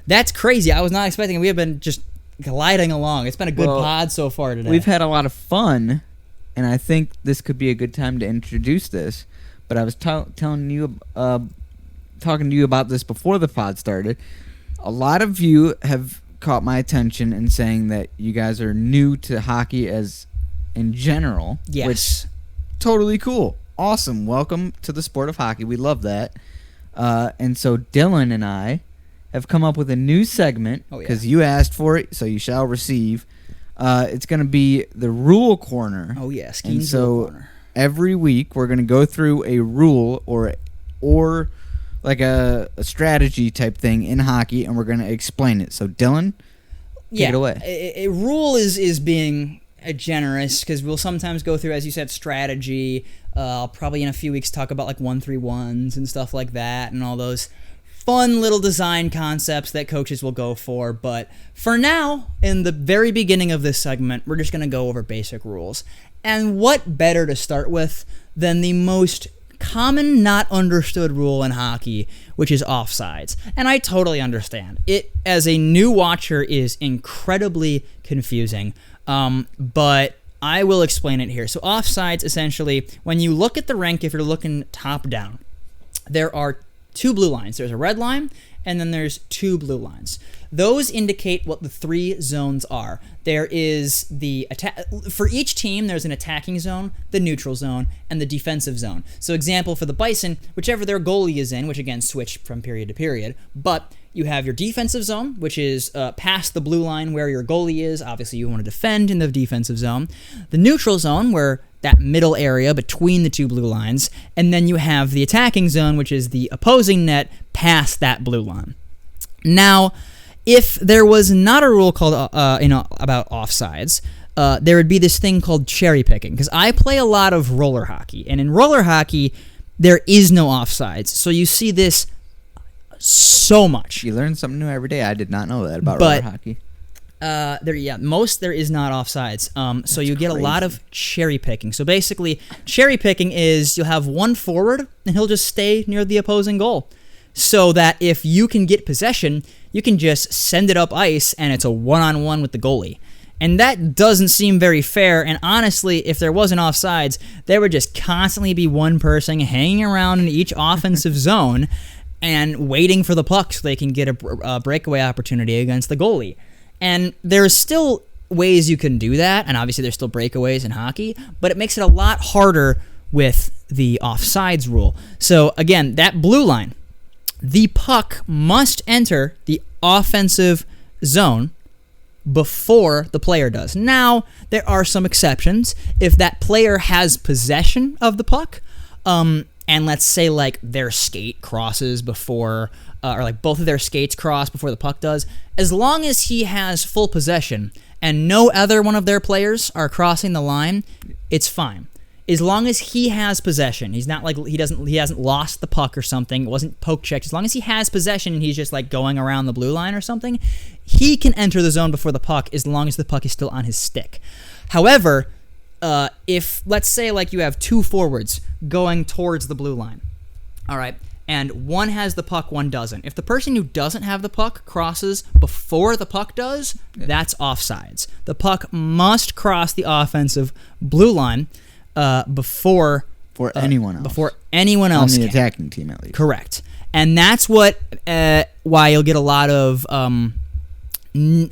That's crazy. I was not expecting it. We have been just gliding along. It's been a good pod so far today. We've had a lot of fun, and I think this could be a good time to introduce this. But I was talking to you about this before the pod started. A lot of you have caught my attention in saying that you guys are new to hockey as in general, which totally cool. Awesome. Welcome to the sport of hockey. We love that. And so Dylan and I have come up with a new segment because you asked for it, so you shall receive. It's going to be the Rule Corner. Oh, yeah. And so Rule Corner. Every week we're going to go through a rule or like a strategy type thing in hockey, and we're going to explain it. So Dylan, take it away. A rule is being generous because we'll sometimes go through, as you said, strategy. I'll probably in a few weeks talk about like 1-3-1s and stuff like that and all those fun little design concepts that coaches will go for. But for now, in the very beginning of this segment, we're just going to go over basic rules. And what better to start with than the most common, not understood rule in hockey, which is offsides. And I totally understand. It, as a new watcher, is incredibly confusing. But I will explain it here. So offsides, essentially, when you look at the rink, if you're looking top down, there are 2 blue lines. There's a red line, and then there's 2 blue lines. Those indicate what the 3 zones are. There is the for each team, there's an attacking zone, the neutral zone, and the defensive zone. So example for the Bison, whichever their goalie is in, which again switch from period to period, but you have your defensive zone, which is past the blue line where your goalie is. Obviously, you want to defend in the defensive zone. The neutral zone, where that middle area between the 2 blue lines, and then you have the attacking zone, which is the opposing net past that blue line. Now, if there was not a rule called about offsides, there would be this thing called cherry picking, because I play a lot of roller hockey, and in roller hockey there is no offsides, so you see this so much. You learn something new every day. I did not know that about roller hockey. There is not offsides. So you get a lot of cherry picking. So basically, cherry picking is you'll have one forward and he'll just stay near the opposing goal, so that if you can get possession, you can just send it up ice and it's a one-on-one with the goalie. And that doesn't seem very fair. And honestly, if there wasn't offsides, there would just constantly be one person hanging around in each offensive zone and waiting for the puck so they can get a breakaway opportunity against the goalie. And there's still ways you can do that, and obviously there's still breakaways in hockey, but it makes it a lot harder with the offsides rule. So again, that blue line, the puck must enter the offensive zone before the player does. Now, there are some exceptions. If that player has possession of the puck, and let's say like their skate crosses before, or like both of their skates cross before the puck does, as long as he has full possession and no other one of their players are crossing the line, it's fine. As long as he has possession, he's not like he hasn't lost the puck or something. It wasn't poke checked. As long as he has possession and he's just like going around the blue line or something, he can enter the zone before the puck as long as the puck is still on his stick. However, if let's say like you have 2 forwards going towards the blue line, all right, and one has the puck, one doesn't. If the person who doesn't have the puck crosses before the puck does, that's offsides. The puck must cross the offensive blue line before anyone else. Before anyone else on the attacking team, at least. Correct. And that's what why you'll get a lot of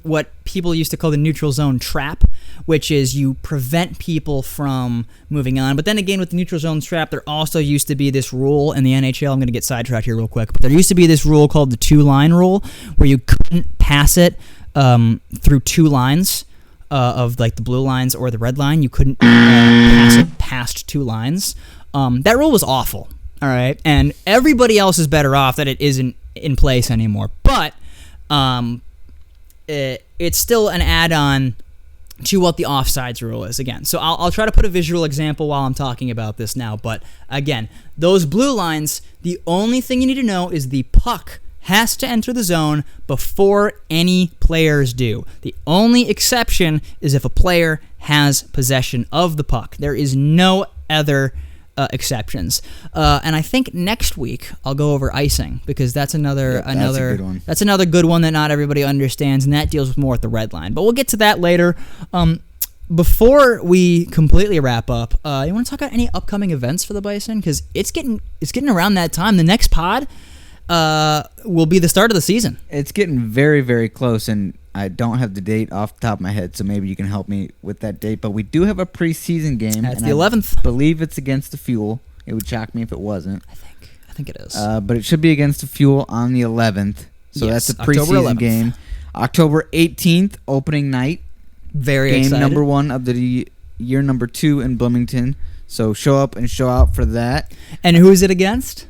what people used to call the neutral zone trap, which is you prevent people from moving on. But then again, with the neutral zone trap, there also used to be this rule in the NHL. I'm going to get sidetracked here real quick, but there used to be this rule called the 2-line rule, where you couldn't pass it through 2 lines of like the blue lines or the red line. You couldn't pass it past 2 lines. That rule was awful. All right, and everybody else is better off that it isn't in place anymore. But it's still an add-on to what the offsides rule is again. So I'll try to put a visual example while I'm talking about this now. But again, those blue lines, the only thing you need to know is the puck has to enter the zone before any players do. The only exception is if a player has possession of the puck. There is no other exceptions. And I think next week I'll go over icing, because that's another good one. That's another good one that not everybody understands, and that deals more with the red line. But we'll get to that later. Before we completely wrap up, you want to talk about any upcoming events for the Bison? Because it's getting around that time. The next pod will be the start of the season. It's getting very, very close, and I don't have the date off the top of my head, so maybe you can help me with that date. But we do have a preseason game. That's the 11th. I believe it's against the Fuel. It would shock me if it wasn't. I think it is. But it should be against the Fuel on the 11th. So yes, that's a preseason game. October 18th, opening night. Very game excited. Number 1 of the year number 2 in Bloomington. So show up and show out for that. And who is it against?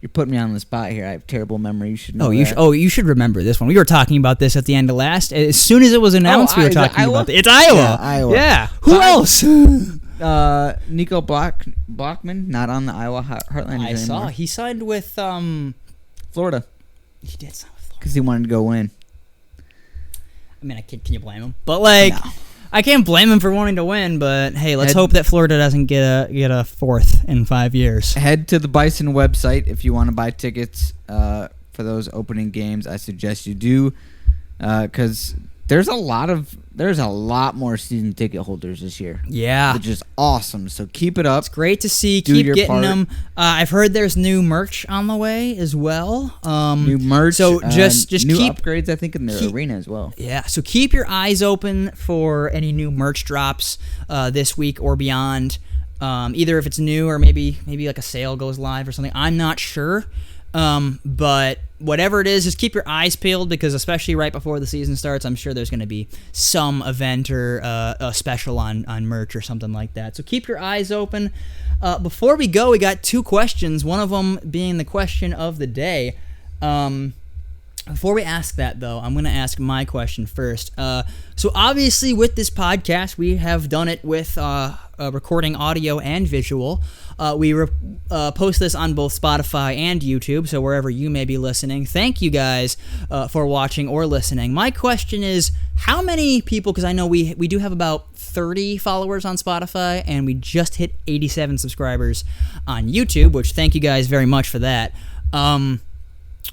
You're putting me on the spot here. I have terrible memory. You should know. You should remember this one. We were talking about this at the end of last. As soon as it was announced, we were talking about it. It's Iowa. Yeah, Iowa. Yeah. Who else? Nico Blockman, not on the Iowa Heartlanders anymore. I saw. He signed with Florida. He did sign with Florida. Because he wanted to go win. I mean, can you blame him? But like, no. I can't blame him for wanting to win, but hey, let's hope that Florida doesn't get a 4th in 5 years. Head to the Bison website if you want to buy tickets for those opening games. I suggest you do, because there's a lot more season ticket holders this year. Yeah, which is awesome. So keep it up. It's great to see. Keep getting them. I've heard there's new merch on the way as well. New merch. So just new keep upgrades. I think in the arena as well. Yeah. So keep your eyes open for any new merch drops this week or beyond. Either if it's new or maybe like a sale goes live or something. I'm not sure. But whatever it is, just keep your eyes peeled because especially right before the season starts, I'm sure there's going to be some event or a special on merch or something like that. So keep your eyes open. Before we go, we got 2 questions, one of them being the question of the day. Before we ask that, though, I'm going to ask my question first. So obviously with this podcast, we have done it with recording audio and visual. We post this on both Spotify and YouTube, so wherever you may be listening. Thank you guys for watching or listening. My question is, how many people, because I know we do have about 30 followers on Spotify, and we just hit 87 subscribers on YouTube, which thank you guys very much for that.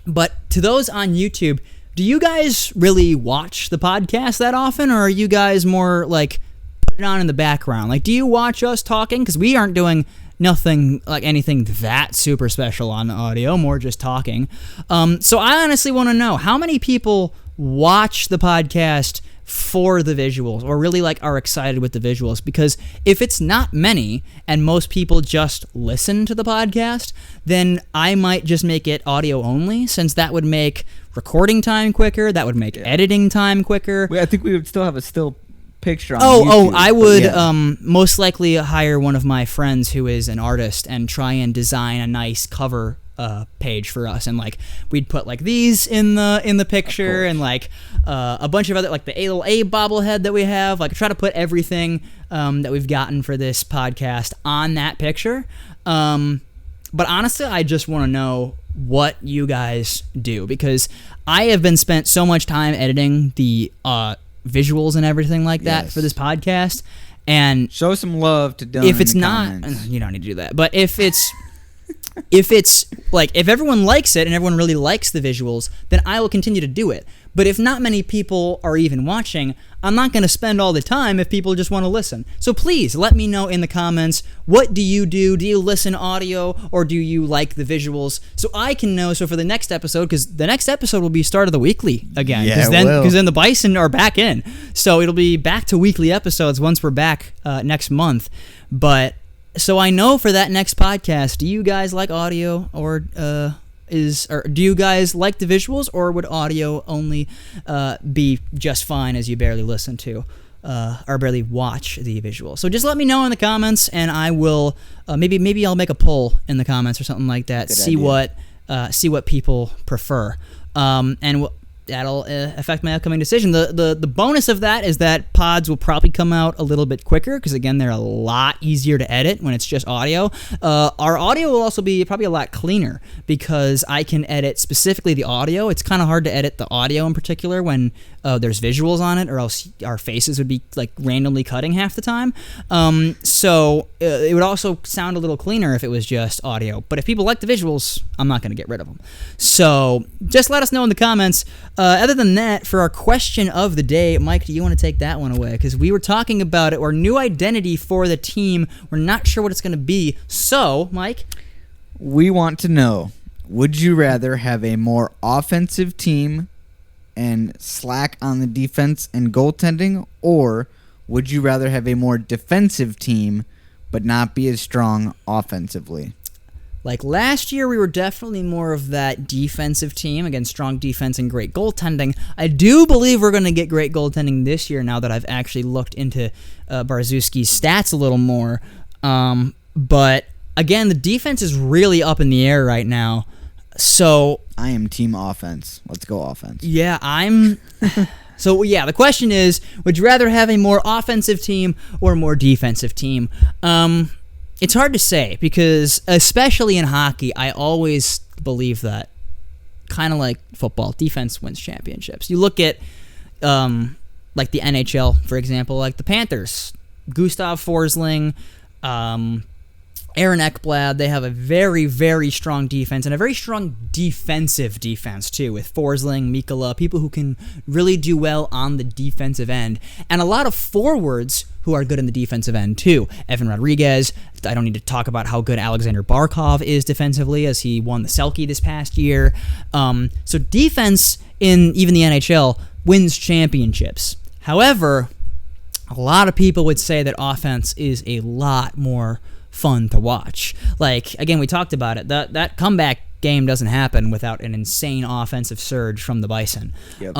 But to those on YouTube, do you guys really watch the podcast that often, or are you guys more like put it on in the background? Like, do you watch us talking? Because we aren't doing nothing like anything that super special on audio, more just talking. So I honestly want to know how many people watch the podcast for the visuals or really like are excited with the visuals, because if it's not many and most people just listen to the podcast, then I might just make it audio only, since that would make recording time quicker, that would make editing time quicker. I think we would still have a still picture on YouTube, I would most likely hire one of my friends who is an artist and try and design a nice cover page for us, and like we'd put like these in the picture, and like a bunch of other, like the little A bobblehead that we have, like try to put everything that we've gotten for this podcast on that picture. But honestly, I just want to know what you guys do, because I have been spent so much time editing the visuals and everything like that for this podcast, and show some love to Dylan. If it's not, you don't need to do that, but if it's like, if everyone likes it and everyone really likes the visuals, then I will continue to do it. But if not many people are even watching, I'm not going to spend all the time if people just want to listen. So please let me know in the comments, what do you do? Do you listen audio or do you like the visuals? So I can know. So for the next episode, because the next episode will be start of the weekly again. Because then the Bison are back in. So it'll be back to weekly episodes once we're back next month. But so I know for that next podcast, do you guys like audio or do you guys like the visuals, or would audio only be just fine as you barely listen to or barely watch the visuals? So just let me know in the comments, and I will maybe I'll make a poll in the comments or something like that. See what people prefer, and that'll affect my upcoming decision. The bonus of that is that pods will probably come out a little bit quicker, because again, they're a lot easier to edit when it's just audio. Our audio will also be probably a lot cleaner, because I can edit specifically the audio. It's kind of hard to edit the audio in particular when there's visuals on it, or else our faces would be like randomly cutting half the time. So it would also sound a little cleaner if it was just audio. But if people like the visuals, I'm not going to get rid of them. So just let us know in the comments. Other than that, for our question of the day, Mike, do you want to take that one away? Because we were talking about it, our new identity for the team. We're not sure what it's going to be. So, Mike? We want to know, would you rather have a more offensive team and slack on the defense and goaltending, or would you rather have a more defensive team but not be as strong offensively? Like last year, we were definitely more of that defensive team, again, strong defense and great goaltending. I do believe we're going to get great goaltending this year, now that I've actually looked into Barzuski's stats a little more. But again, the defense is really up in the air right now. So I am team offense. Let's go offense. Yeah, So yeah, the question is, would you rather have a more offensive team or a more defensive team? It's hard to say, because especially in hockey, I always believe that, kind of like football, defense wins championships. You look at like the NHL, for example, like the Panthers, Gustav Forsling, Aaron Ekblad, they have a very, very strong defense and a very strong defensive defense, too, with Forsling, Mikkola, people who can really do well on the defensive end, and a lot of forwards who are good in the defensive end, too. Evan Rodriguez, I don't need to talk about how good Alexander Barkov is defensively, as he won the Selke this past year. So defense in even the NHL wins championships. However, a lot of people would say that offense is a lot more fun to watch. Like, again, we talked about it. That comeback game doesn't happen without an insane offensive surge from the Bison. Yep.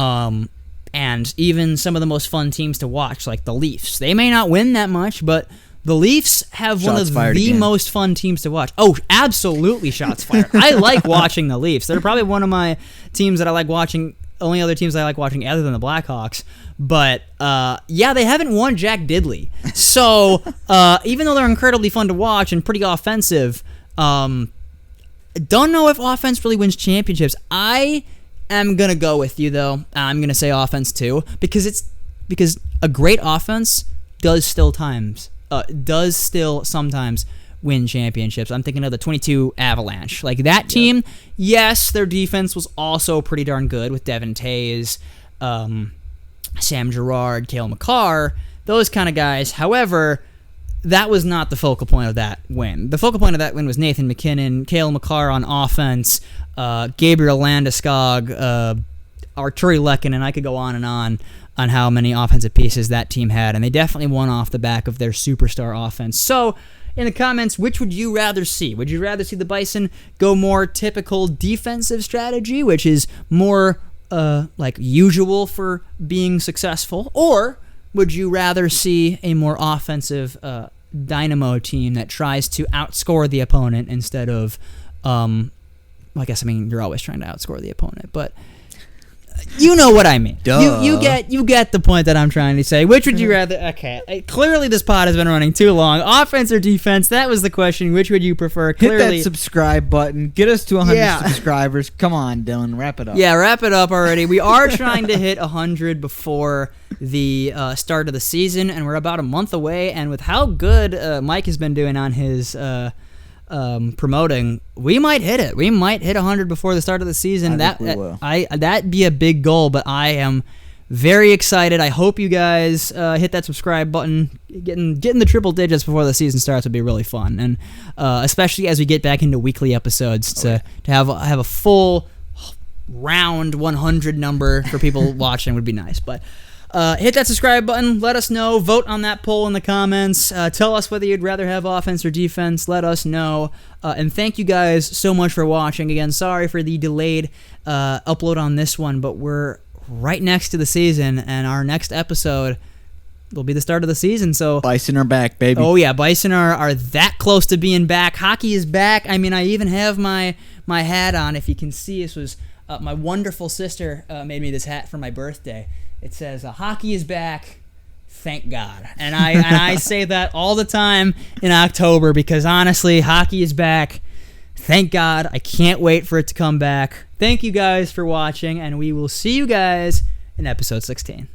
And even some of the most fun teams to watch, like the Leafs, they may not win that much, but the Leafs have one of the most fun teams to watch. Oh, absolutely shots fired. I like watching the Leafs. They're probably one of my teams that I like watching, only other teams I like watching other than the Blackhawks. But, yeah, they haven't won Jack Diddley. So, even though they're incredibly fun to watch and pretty offensive, don't know if offense really wins championships. I am going to go with you, though. I'm going to say offense, too, because a great offense does still sometimes win championships. I'm thinking of the 22 Avalanche. Like, that team, yes, their defense was also pretty darn good with Devin Tays, Sam Girard, Cale Makar, those kind of guys. However, that was not the focal point of that win. The focal point of that win was Nathan McKinnon, Cale Makar on offense, Gabriel Landeskog, Arturi Lekkinen, and I could go on how many offensive pieces that team had, and they definitely won off the back of their superstar offense. So, in the comments, which would you rather see? Would you rather see the Bison go more typical defensive strategy, which is more like usual for being successful, or would you rather see a more offensive dynamo team that tries to outscore the opponent instead of, I guess, you're always trying to outscore the opponent, but you know what I mean. Duh. You get the point that I'm trying to say. Which would you rather? Okay, clearly this pod has been running too long. Offense or defense? That was the question. Which would you prefer? Clearly, hit that subscribe button. Get us to 100 subscribers. Come on, Dylan, wrap it up. Yeah, wrap it up already. We are trying to hit 100 before the start of the season, and we're about a month away. And with how good Mike has been doing on his promoting, we might hit it. We might hit 100 before the start of the season. That'd be a big goal, but I am very excited. I hope you guys hit that subscribe button. Getting the triple digits before the season starts would be really fun, and especially as we get back into weekly episodes to have a full round 100 number for people watching would be nice. But hit that subscribe button. Let us know. Vote on that poll in the comments. Tell us whether you'd rather have offense or defense. Let us know. And thank you guys so much for watching. Again, sorry for the delayed upload on this one, but we're right next to the season, and our next episode will be the start of the season. So Bison are back, baby. Oh, yeah. Bison are that close to being back. Hockey is back. I even have my hat on. If you can see, this was my wonderful sister made me this hat for my birthday. It says, hockey is back, thank God. And I say that all the time in October because, honestly, hockey is back, thank God. I can't wait for it to come back. Thank you guys for watching, and we will see you guys in episode 16.